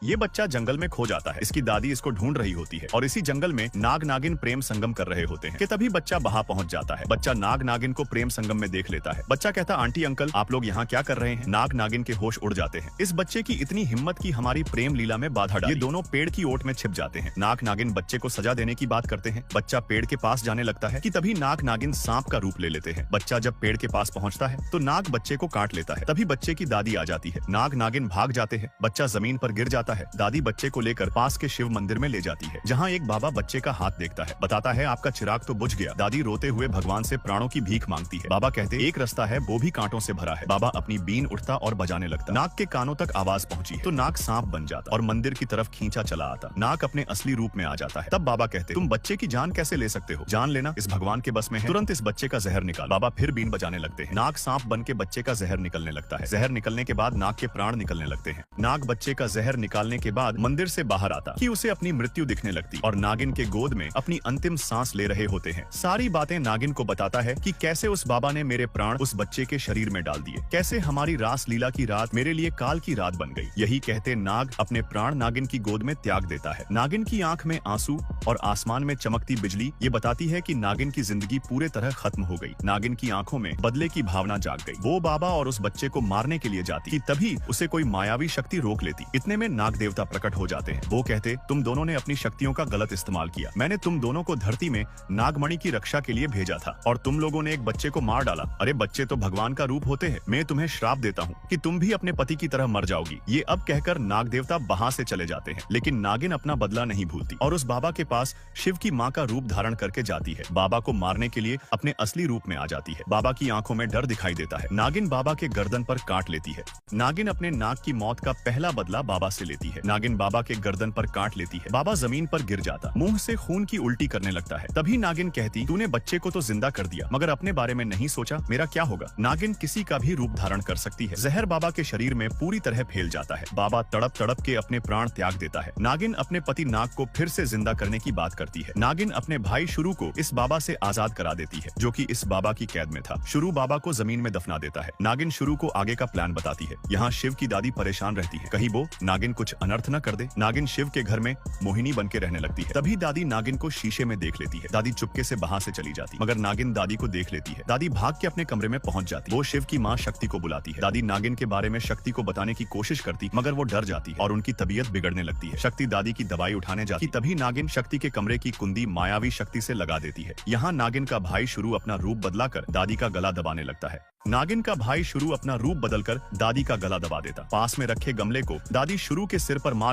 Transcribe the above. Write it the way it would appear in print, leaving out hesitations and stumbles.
ये बच्चा जंगल में खो जाता है। इसकी दादी इसको ढूंढ रही होती है और इसी जंगल में नाग नागिन प्रेम संगम कर रहे होते हैं कि तभी बच्चा वहां पहुंच जाता है। बच्चा नाग नागिन को प्रेम संगम में देख लेता है। बच्चा कहता, आंटी अंकल आप लोग यहाँ क्या कर रहे हैं? नाग नागिन के होश उड़ जाते हैं। इस बच्चे की इतनी हिम्मत की हमारी प्रेम लीला में बाधा डाली। ये दोनों पेड़ की ओट में छिप जाते हैं। नाग नागिन बच्चे को सजा देने की बात करते हैं। बच्चा पेड़ के पास जाने लगता है कि तभी नाग नागिन सांप का रूप ले लेते हैं। बच्चा जब पेड़ के पास पहुंचता है तो नाग बच्चे को काट लेता है। तभी बच्चे की दादी आ जाती है। नाग नागिन भाग जाते हैं। बच्चा जमीन पर गिर जाता है। दादी बच्चे को लेकर पास के शिव मंदिर में ले जाती है, जहाँ एक बाबा बच्चे का हाथ देखता है। बताता है, आपका चिराग तो बुझ गया। दादी रोते हुए भगवान से प्राणों की भीख मांगती है। बाबा कहते, एक रास्ता है, वो भी कांटों से भरा है। बाबा अपनी बीन उठता और बजाने लगता। नाग के कानों तक आवाज पहुंची तो नाग सांप बन जाता और मंदिर की तरफ खींचा चला आता। नाग अपने असली रूप में आ जाता है। तब बाबा कहते, तुम बच्चे की जान कैसे ले सकते हो? जान लेना इस भगवान के बस में है। तुरंत इस बच्चे का जहर निकाल। बाबा फिर बीन बजाने लगते हैं। नाग सांप बन के बच्चे का जहर निकलने लगता है। जहर निकलने के बाद नाग के प्राण निकलने लगते हैं। नाग बच्चे का जहर निकालने के बाद मंदिर से बाहर आता कि उसे अपनी मृत्यु दिखने लगती और नागिन के गोद में अपनी अंतिम सांस ले रहे होते हैं। सारी बातें नागिन को बताता है कि कैसे उस बाबा ने मेरे प्राण उस बच्चे के शरीर में डाल दिए, कैसे हमारी रास लीला की रात मेरे लिए काल की रात बन गई। यही कहते नाग अपने प्राण नागिन की गोद में त्याग देता है। नागिन की आंख में आंसू और आसमान में चमकती बिजली ये बताती है कि नागिन की जिंदगी पूरे तरह खत्म हो गई। नागिन की आंखों में बदले की भावना जाग गई। वो बाबा और उस बच्चे को मारने के लिए जाती कि तभी उसे कोई मायावी शक्ति रोक लेती। इतने में नाग देवता प्रकट हो जाते हैं। वो कहते, तुम दोनों ने अपनी शक्तियों का गलत इस्तेमाल किया। मैंने तुम दोनों को धरती में नागमणि की रक्षा के लिए भेजा था और तुम लोगों ने एक बच्चे को मार डाला। अरे बच्चे तो भगवान का रूप होते हैं। मैं तुम्हें श्राप देता हूँ कि तुम भी अपने पति की तरह मर जाओगी। ये अब कहकर नाग देवता वहां से चले जाते हैं, लेकिन नागिन अपना बदला नहीं भूलती और उस बाबा के पास शिव की माँ का रूप धारण करके जाती है। बाबा को मारने के लिए अपने असली रूप में आ जाती है। बाबा की आंखों में डर दिखाई देता है। नागिन बाबा के गर्दन पर काट लेती है। नागिन अपने नाग की मौत का पहला बदला बाबा से लेती है। नागिन बाबा के गर्दन पर काट लेती है। बाबा जमीन पर गिर जाता, मुंह से खून की उल्टी करने लगता है। तभी नागिन कहती, तूने बच्चे को तो जिंदा कर दिया मगर अपने बारे में नहीं सोचा, मेरा क्या होगा? नागिन किसी का भी रूप धारण कर सकती है। जहर बाबा के शरीर में पूरी तरह फैल जाता है। बाबा तड़प तड़प के अपने प्राण त्याग देता है। नागिन अपने पति नाग को फिर से जिंदा करने की बात करती है। नागिन अपने भाई शुरू को इस बाबा से आजाद करा देती है, जो कि इस बाबा की कैद में था। शुरू बाबा को जमीन में दफना देता है। नागिन शुरू को आगे का प्लान बताती है। यहाँ शिव की दादी परेशान रहती है, कहीं वो नागिन कुछ अनर्थ न कर दे। नागिन शिव के घर में मोहिनी बन के रहने लगती है। तभी दादी नागिन को शीशे में देख लेती है। दादी चुपके से वहां से चली जाती, मगर नागिन दादी को देख लेती है। दादी भाग के अपने कमरे में पहुंच जाती। वो शिव की माँ शक्ति को बुलाती है। दादी नागिन के बारे में शक्ति को बताने की कोशिश करती, मगर वो डर जाती है और उनकी तबीयत बिगड़ने लगती है। शक्ति दादी की दवाई उठाने जाती, तभी नागिन शक्ति के कमरे की कुंडी मायावी शक्ति से लगा देती है। यहाँ नागिन का भाई शुरू अपना रूप बदलाकर दादी का गला दबाने लगता है। नागिन का भाई शुरू अपना रूप बदलकर दादी का गला दबा देता। पास में रखे गमले को दादी शुरू के सिर पर मार